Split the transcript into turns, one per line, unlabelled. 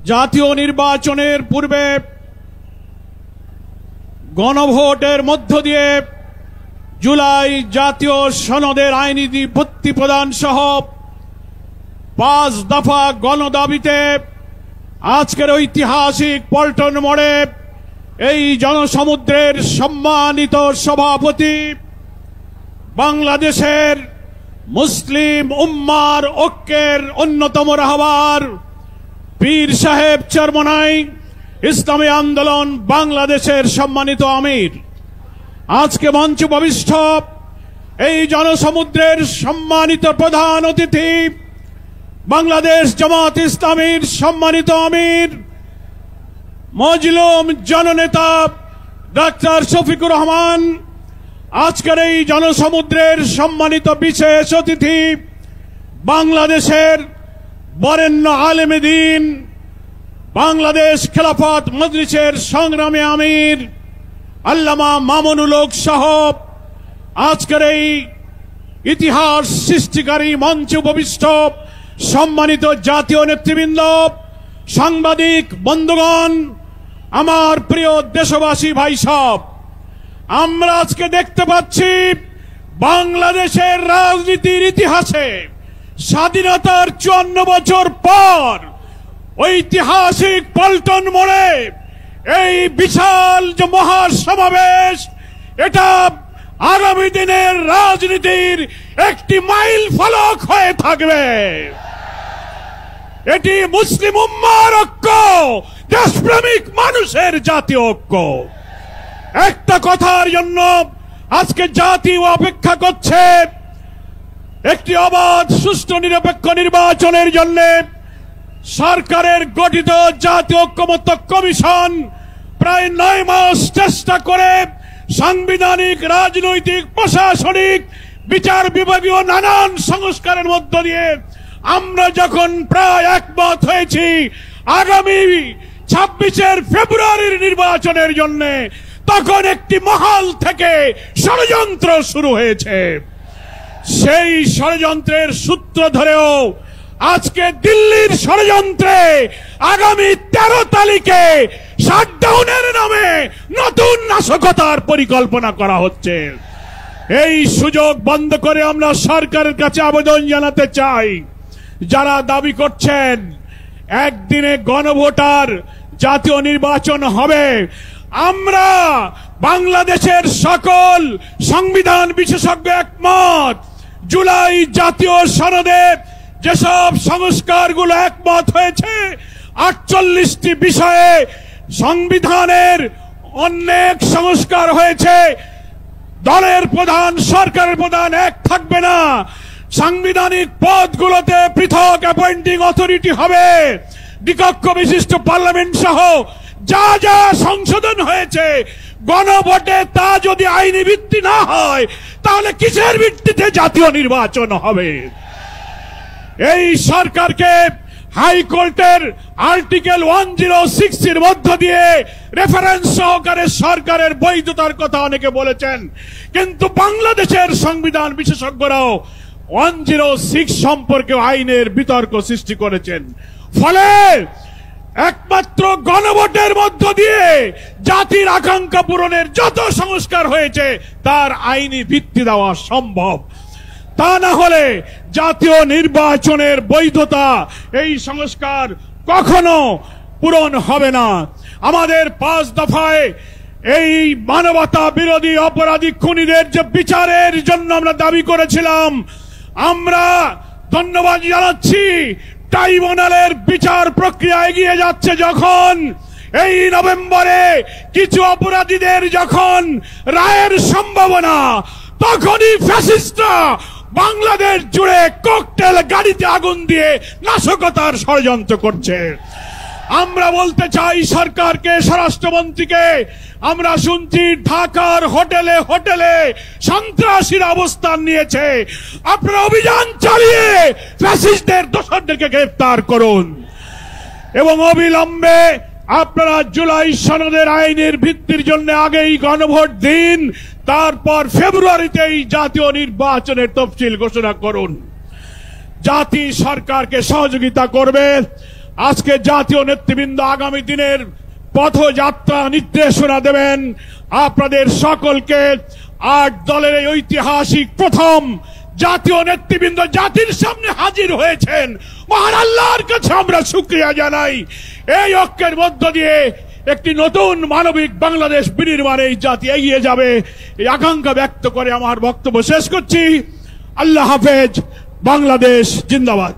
জাতীয় নির্বাচনের পূর্বে গণভোটের মধ্য দিয়ে জুলাই জাতীয় সনদের আইনি ভিত্তি প্রদান সহ 5 দফা গণদাবিতে আজকের ঐতিহাসিক পল্টন মোড়ে এই জনসমুদ্রের সম্মানিত সভাপতি, বাংলাদেশের মুসলিম উম্মার ঐক্যের অন্যতম রাহবার পীর সাহেব চরমনাই ইসলামী আন্দোলন বাংলাদেশের সম্মানিত আমির, আজকে মঞ্চে উপবিষ্ট এই জনসমুদ্রের সম্মানিত প্রধান অতিথি বাংলাদেশ জামাত ইসলামীর সম্মানিত আমির মজলুম জননেতা ডাক্তার শফিকুর রহমান, আজকের এই জনসমুদ্রের সম্মানিত বিশেষ অতিথি বাংলাদেশের বরেণ্য আলেম দ্বীন, বাংলাদেশ খেলাফত মজলিসের সংগ্রামী আমির আল্লামা মামুনুল হক সাহেব, আজকের এই ইতিহাস সৃষ্টিকারী মঞ্চে উপবিষ্ট সম্মানিত জাতীয় নেতৃবৃন্দ, সাংবাদিক বন্ধুগণ, আমার প্রিয় দেশবাসী ভাই সব, আমরা আজকে দেখতে পাচ্ছি বাংলাদেশের রাজনীতির ইতিহাসে স্বাধীনতার 54 বছর পর ঐতিহাসিক পল্টন মোড়ে এই বিশাল যে মহাসমাবেশ, এটা আগামী দিনের রাজনীতির একটি মাইল ফলক হয়ে থাকবে। এটি মুসলিম উম্মার ঐক্য, দেশপ্রেমিক মানুষের জাতীয় ঐক্য। একটা কথার জন্য আজকে জাতি অপেক্ষা করছে, একটি অবাধ সুষ্ঠু নিরপেক্ষ নির্বাচনের জন্য সরকারের গঠিত জাতীয় ঐক্যমত্য কমিশন প্রায় 9 মাস চেষ্টা করে সাংবিধানিক, রাজনৈতিক, প্রশাসনিক, বিচার বিভাগীয় নানান সংস্কারের মধ্য দিয়ে আমরা যখন প্রায় একমত হয়েছি আগামী 26 ফেব্রুয়ারির নির্বাচনের জন্য, তখন একটি মহল থেকে ষড়যন্ত্র শুরু হয়েছে। সেই ষড়যন্ত্রের সূত্র ধরেও আজকে দিল্লির ষড়যন্ত্রে আগামী 13 তারিখে শাটডাউনের নামে নতুন নাশকতার পরিকল্পনা করা হচ্ছে। এই সুযোগ বন্ধ করে আমরা সরকারের কাছে আবেদন জানাতে চাই, যারা দাবি করছেন একদিনে গণভোটার জাতীয় নির্বাচন হবে, আমরা বাংলাদেশের সকল সংবিধান বিশেষজ্ঞ একমত, জুলাই জাতীয় সনদে যেসব সংস্কারগুলো একমত হয়েছে 48টি বিষয়ে সংবিধানের অনেক সংস্কার হয়েছে। দলের প্রধান, সরকারের প্রধান এক থাকবে না, সাংবিধানিক পদগুলোতে পৃথক অ্যাপয়েন্টিং অথরিটি হবে, দ্বিকক্ষ বিশিষ্ট পার্লামেন্ট সহ যা যা সংশোধন হয়েছে গণভোটে, তা যদি আইনি ভিত্তি না হয় তাহলে কিসের ভিত্তিতে জাতীয় নির্বাচন হবে? এই সরকারকে হাইকোর্টের আর্টিকেল 106 এর মধ্য দিয়ে রেফারেন্স সহকারে সরকারের বৈধতার কথা অনেকে বলেছেন, কিন্তু বাংলাদেশের সংবিধান বিশেষজ্ঞরাও 106 সম্পর্কে আইনের বিতর্ক সৃষ্টি করেছেন। ফলে একমাত্র গণভোটের মধ্য দিয়ে জাতির আকাঙ্ক্ষা পূরণের যত সংস্কার হয়েছে তার আইনি ভিত্তি দেওয়া সম্ভব। তা না হলে জাতীয় নির্বাচনের বৈধতা, এই সংস্কার কখনো পূরণ হবে না। আমাদের 5 দফায় এই মানবতা বিরোধী অপরাধী খুনিদের যে বিচারের জন্য আমরা দাবি করেছিলাম, আমরা ধন্যবাদ জানাচ্ছি ট্রাইব্যুনালের বিচার প্রক্রিয়া এগিয়ে যাচ্ছে। যখন এই নভেম্বরে কিছু অপরাধীদের যখন রায়ের সম্ভাবনা, তখনই ফ্যাসিস্টরা বাংলাদেশ জুড়ে ককটেল গাড়িতে আগুন দিয়ে নাশকতার ষড়যন্ত্র করছে। আমরা বলতে চাই সরকারকে, স্বরাষ্ট্রমন্ত্রীকে, আমরা শুনছি ঢাকার হোটেলে হোটেলে সন্ত্রাসীরা অবস্থান নিয়েছে। আপনারা অভিযান চালিয়ে ফ্যাসিস্টদের দোষরদেরকে গ্রেফতার করুন এবং অবিলম্বে আপনারা জুলাই সনদের আইনের ভিত্তির জন্য আগেই গণভোট দিন, তারপর ফেব্রুয়ারিতেই জাতীয় নির্বাচনের তফসিল ঘোষণা করুন। জাতি সরকারকে সহযোগিতা করবে। আজকে জাতীয় নেতৃবৃন্দ আগামী দিনের পথযাত্রা নির্দেশনা দেবেন। আপনাদের সকলকে 8 দলের এই ঐতিহাসিক প্রথম জাতীয় নেতৃবৃন্দ জাতির সামনে হাজির হয়েছেন। মহান আল্লাহর কাছে আমরা শুকরিয়া জানাই। এই ঐক্যের মধ্য দিয়ে একটি নতুন মানবিক বাংলাদেশ বিনির্মাণে এই জাতি এগিয়ে যাবে, এই আকাঙ্ক্ষা ব্যক্ত করে আমার বক্তব্য শেষ করছি। আল্লাহ হাফেজ। বাংলাদেশ জিন্দাবাদ।